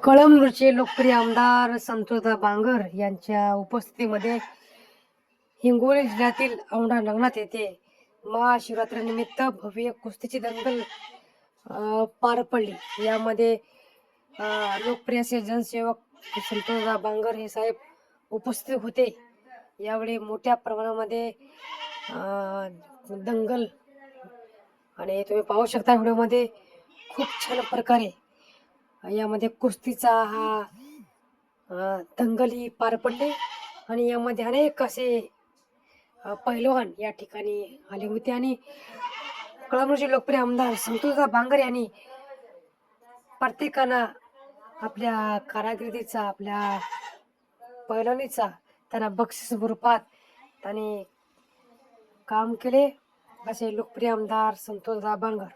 कळमनुरचे लोकप्रिय आमदार संतोषदादा बांगर यांच्या उपस्थितीमध्ये हिंगोली जिल्ह्यातील औंढा नागनाथ येथे महाशिवरात्रीनिमित्त भव्य कुस्तीची दंगल पार पडली। यामध्ये लोकप्रिय असे जनसेवक संतोषदादा बांगर हे साहेब उपस्थित होते। यावेळी मोठ्या प्रमाणामध्ये दंगल आणि तुम्ही पाहू शकता व्हिडिओमध्ये खूप छान प्रकारे यामध्ये कुस्तीचा हा दंगल ही पार पडली आणि यामध्ये अनेक असे पैलवान या ठिकाणी आले होते आणि कळमनुरचे लोकप्रिय आमदार संतोषदादा बांगर यांनी प्रत्येकानं आपल्या कारागिरीचा आपल्या पैलवानीचा त्यांना बक्षीस स्वरूपात त्यांनी काम केले। असे लोकप्रिय आमदार संतोषदादा बांगर।